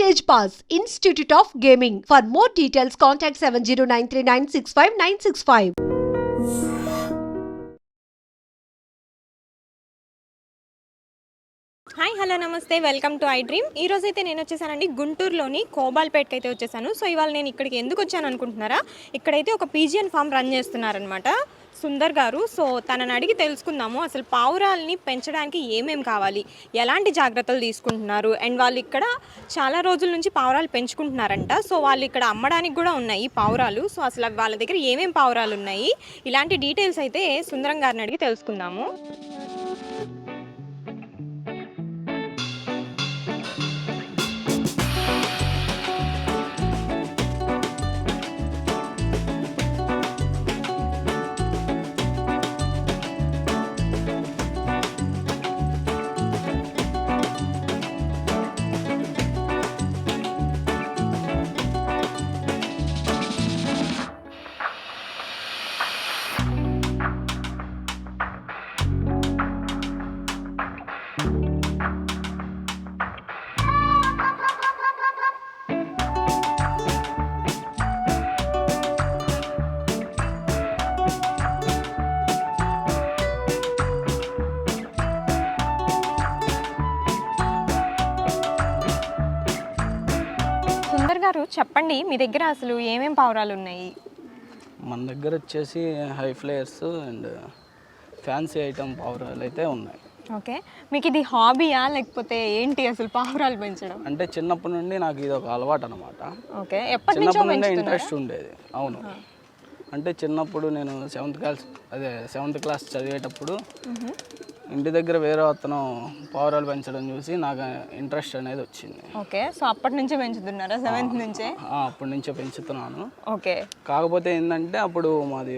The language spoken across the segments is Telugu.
Stage Pass, Institute of Gaming. For more details, contact 7093965965965. Hi hello నమస్తే వెల్కమ్ టు ఐ డ్రీమ్. ఈ రోజు అయితే నేను వచ్చేసానండి గుంటూరులోని కోబాల్పేటకి అయితే వచ్చేసాను. సో ఇవాళ నేను ఇక్కడికి ఎందుకు వచ్చాను అనుకుంటున్నారా? ఇక్కడైతే ఒక పీజియన్ ఫామ్ రన్ చేస్తున్నారనమాట సుందర్ గారు. సో తనని అడిగి తెలుసుకుందాము అసలు పావురాలని పెంచడానికి ఏమేమి కావాలి, ఎలాంటి జాగ్రత్తలు తీసుకుంటున్నారు, అండ్ వాళ్ళు ఇక్కడ చాలా రోజుల నుంచి పావురాలు పెంచుకుంటున్నారంట. సో వాళ్ళు ఇక్కడ అమ్మడానికి కూడా ఉన్నాయి పావురాలు. సో అసలు వాళ్ళ దగ్గర ఏమేమి పావురాలు ఉన్నాయి, ఇలాంటి డీటెయిల్స్ అయితే సుందరం గారిని అడిగి తెలుసుకుందాము. గారు చెప్పండి, మీ దగ్గర అసలు ఏమేం పావురాలు ఉన్నాయి? మన దగ్గర వచ్చేసి హై ఫ్లేయర్స్ అండ్ ఫ్యాన్సీ ఐటమ్ పావురాలు అయితే ఉన్నాయి. ఓకే, మీకు ఇది హాబీయా లేకపోతే ఏంటి అసలు పావురాలు పెంచడం? అంటే చిన్నప్పటి నుండి నాకు ఇది ఒక అలవాటు అనమాట. ఓకే, చిన్నప్పటి నుండి ఇంట్రెస్ట్ ఉండేది. అవును, అంటే చిన్నప్పుడు నేను సెవెంత్ క్లాస్ చదివేటప్పుడు ఇంటి దగ్గర వేరే అతను పావురాలు పెంచడం చూసి నాకు ఇంట్రెస్ట్ అనేది వచ్చింది. ఓకే, సో అప్పటి నుంచే పెంచుతున్నారా? సెవెంత్ నుంచే? అప్పటి నుంచే పెంచుతున్నాను. ఓకే, కాకపోతే ఏంటంటే అప్పుడు మాది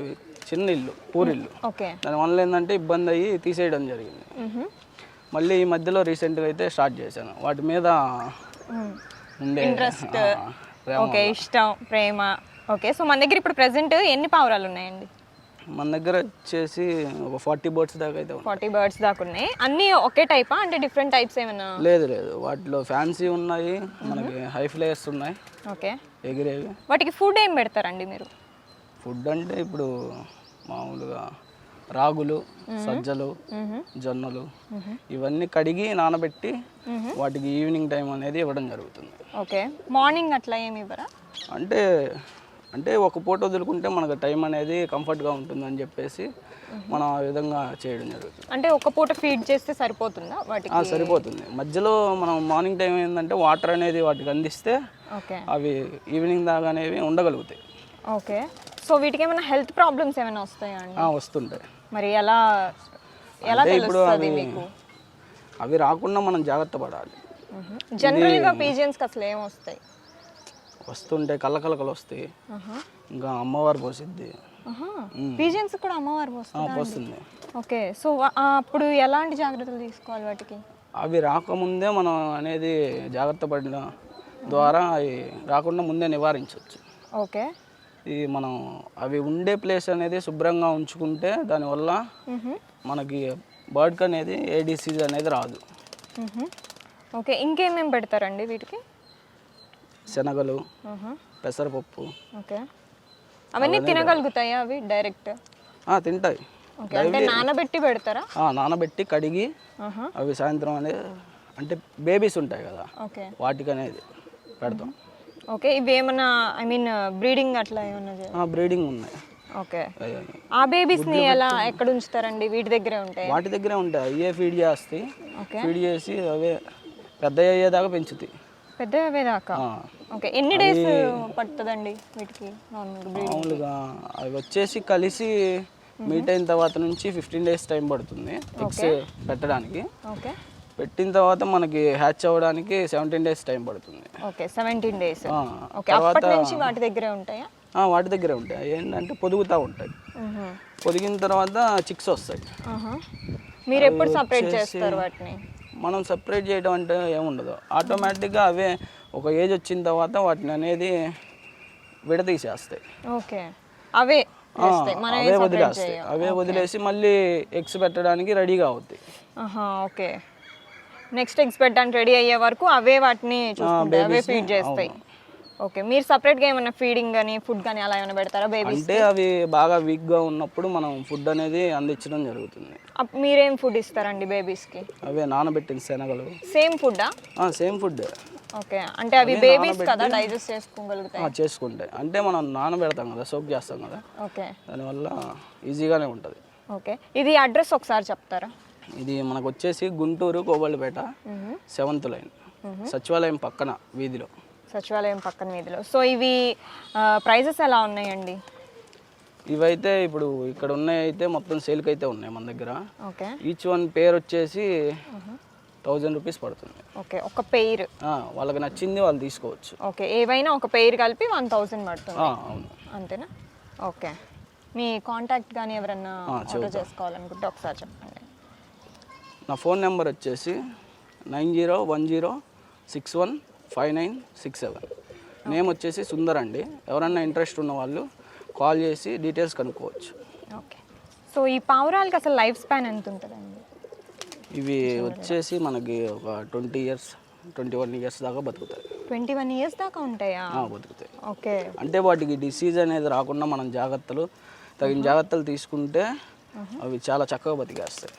చిన్న ఇల్లు, పూరిల్లు. ఓకే, దానివల్ల ఏంటంటే ఇబ్బంది అయ్యి తీసేయడం జరిగింది. మళ్ళీ ఈ మధ్యలో రీసెంట్గా అయితే స్టార్ట్ చేశాను. వాటి మీద ఉండే ఇంట్రెస్ట్, ఓకే, ఇష్టం, ప్రేమ. ఓకే, సో మన దగ్గర ఇప్పుడు ప్రెసెంట్ ఎన్ని పావురాలు ఉన్నాయండి? మన దగ్గర వచ్చేసి ఒక 40 బర్డ్స్ దాకా అయితే 40 బర్డ్స్ దాకా ఉన్నాయి. అన్నీ ఒకే టైపా అంటే డిఫరెంట్ టైప్స్ ఏమైనా? లేదు, వాటిలో ఫ్యాన్సీ ఉన్నాయి, మనకి హై ఫ్లేయర్స్ ఉన్నాయి. ఓకే, ఎగిరేవి. వాటికి ఫుడ్ ఏం పెడతారండి మీరు? ఫుడ్ అంటే ఇప్పుడు మామూలుగా రాగులు, సజ్జలు, జొన్నలు ఇవన్నీ కడిగి నానబెట్టి వాటికి ఈవినింగ్ టైం అనేది ఇవ్వడం జరుగుతుంది. ఓకే, మార్నింగ్ అట్లా ఏమి ఇవ్వరా? అంటే ఒక పూట వదులుకుంటే మనకు టైం అనేది కంఫర్ట్గా ఉంటుందని చెప్పేసి మనం ఆ విధంగా చేయడం జరుగుతుంది. అంటే ఒక పూట ఫీడ్ చేస్తే సరిపోతుందా వాటికి? సరిపోతుంది. మధ్యలో మనం మార్నింగ్ టైం ఏంటంటే వాటర్ అనేది వాటికి అందిస్తే అవి ఈవినింగ్ దాకా అనేవి ఉండగలుగుతాయి. ఓకే, సో వీటికి ఏమైనా హెల్త్ ప్రాబ్లమ్స్ ఏమైనా వస్తాయా అండి? వస్తుంటాయి. మరి ఎలా తెలుస్తుంది మీకు? అవి రాకుండా మనం జాగ్రత్త పడాలి. జనరల్గా పీజియన్స్కి అసలు ఏం వస్తాయి? వస్తుంటే కళ్ళకలకలు వస్తాయి, ఇంకా అమ్మవారు పోసిద్ది. పీజియన్స్ కూడా అమ్మవారు పోస్తుంది. ఓకే, సో అప్పుడు ఎలాంటి జాగ్రత్తలు తీసుకోవాలి వాటికి? అవి రాకముందే మనం అనేది జాగ్రత్త పడిన ద్వారా అవి రాకుండా ముందే నివారించవచ్చు. ఓకే, ఈ మనం అవి ఉండే ప్లేస్ అనేది శుభ్రంగా ఉంచుకుంటే దానివల్ల మనకి బర్డ్కి అనేది ఏ డిసీజ్ అనేది రాదు. ఓకే, ఇంకేమేమి పెడతారండి వీటికి? శనగలు, పెసరపప్పు. ఓకే, అవన్నీ తినగలుగుతాయా అవి డైరెక్ట్? తింటాయి. అంటే నానబెట్టి పెడతారా? నానబెట్టి కడిగి అవి సాయంత్రం అనేది అంటే బేబీస్ ఉంటాయి కదా, వాటికి అనేది పెడతాం. ఓకే, ఇవి ఏమన్నా ఐ మీన్ బ్రీడింగ్ అట్లా ఏమన్నా? బ్రీడింగ్ ఉన్నాయి. ఓకే, ఆ బేబీస్ ని ఎక్కడ ఉంచుతారండి? వీటి దగ్గరే ఉంటాయి? వాటి దగ్గరే ఉంటాయి. అయ్యే ఫీడ్ చేస్తాయి. ఫీడ్ చేసి అవే పెద్ద అయ్యేదాకా పెంచుతాయి. పెద్ద అయ్యేదాకా? ఓకే, ఎన్ని డేస్ పడుతుందండి వీటికి మామూలుగా? అవి వచ్చేసి కలిసి మీట్ అయిన తర్వాత నుంచి 15 డేస్ టైం పడుతుంది ఎగ్స్ పెట్టడానికి. ఓకే, పెట్టిన తర్వాత మనకి హ్యాచ్ అవ్వడానికి 17 డేస్ టైం పడుతుంది. Okay, 17 days. ఓకే, అప్పటి నుంచి వాటి దగ్గరే ఉంటాయా? వాటి దగ్గరే ఉంటాయి. ఏంటంటే పొదుగుతూ ఉంటాయి. పొదిగిన తర్వాత చిక్స్ వస్తాయి. మీరు ఎప్పుడు సపరేట్ చేస్తారు వాటిని? మనం సపరేట్ చేయడం అంటే ఏముండదు, ఆటోమేటిక్గా అవే ఒక ఏజ్ వచ్చిన తర్వాత వాటిని అనేది విడదీసేస్తాయి. ఓకే, అవే వదిలేసి మళ్ళీ ఎగ్స్ పెట్టడానికి రెడీగా అవుతాయి. ఓకే, నెక్స్ట్ ఎగ్స్ పెట్టడానికి రెడీ అయ్యే వరకు అవే వాటిని చూసుకుంటాయి, అవే ఫీడ్ చేస్తాయి. ఓకే, మీరు సపరేట్గా ఏమైనా ఫీడింగ్ కానీ ఫుడ్ కానీ అలా ఏమైనా పెడతారా బేబీ? అంటే అవి బాగా వీక్గా ఉన్నప్పుడు మనం ఫుడ్ అనేది అందించడం జరుగుతుంది. మీరేం ఫుడ్ ఇస్తారండి బేబీస్కి? అవే నానబెట్టిన శనగలు. సేమ్ ఫుడ్డా? Same food. ఓకే, అంటే అవి బేబీస్ కదా డైజెస్ట్ చేసుకోగలుగుతాయి? చేసుకుంటాయి, అంటే మనం నానబెడతాం కదా, సోప్ చేస్తాం కదా. ఓకే, దానివల్ల ఈజీగానే ఉంటుంది. ఓకే, ఇది అడ్రస్ ఒకసారి చెప్తారా? ఇది మనకు వచ్చేసి గుంటూరు కోబల్లిపేట 7th లైన్, సచివాలయం పక్కన వీధిలో. సచివాలయం పక్కన వీధిలో. సో ఇవి ప్రైజెస్ ఎలా ఉన్నాయండి? ఇవైతే ఇప్పుడు ఇక్కడ ఉన్నాయి అయితే మొత్తం సేల్కి అయితే ఉన్నాయి మన దగ్గర. ఓకే, ఈచ్ వన్ పేర్ వచ్చేసి 1000 రూపీస్ పడుతుంది. ఓకే, ఒక పెయిర్ వాళ్ళకి నచ్చింది వాళ్ళు తీసుకోవచ్చు. ఓకే, ఏవైనా ఒక పెయిర్ కలిపి 1000 పడుతుంది. అవును, అంతేనా? ఓకే, మీ కాంటాక్ట్ కానీ ఎవరన్నా ఆర్డర్ చేసుకోవాలనుకుంటే ఒకసారి చెప్పండి. నా ఫోన్ నెంబర్ వచ్చేసి 9010615967. నేమ్ వచ్చేసి సుందర్ అండి. ఎవరన్నా ఇంట్రెస్ట్ ఉన్న వాళ్ళు కాల్ చేసి డీటెయిల్స్ కనుక్కోవచ్చు. ఓకే, సో ఈ పావురాలకి అసలు లైఫ్ స్పాన్ ఎంత ఉంటుందండి? ఇవి వచ్చేసి మనకి ఒక 21 ఇయర్స్ దాకా బతుకుతాయి. 21 ఇయర్స్ దాకా ఉంటాయా? బతుకుతాయి. ఓకే, అంటే వాటికి డిసీజ్ అనేది రాకుండా మనం తగిన జాగ్రత్తలు తీసుకుంటే అవి చాలా చక్కగా బతికేస్తాయి.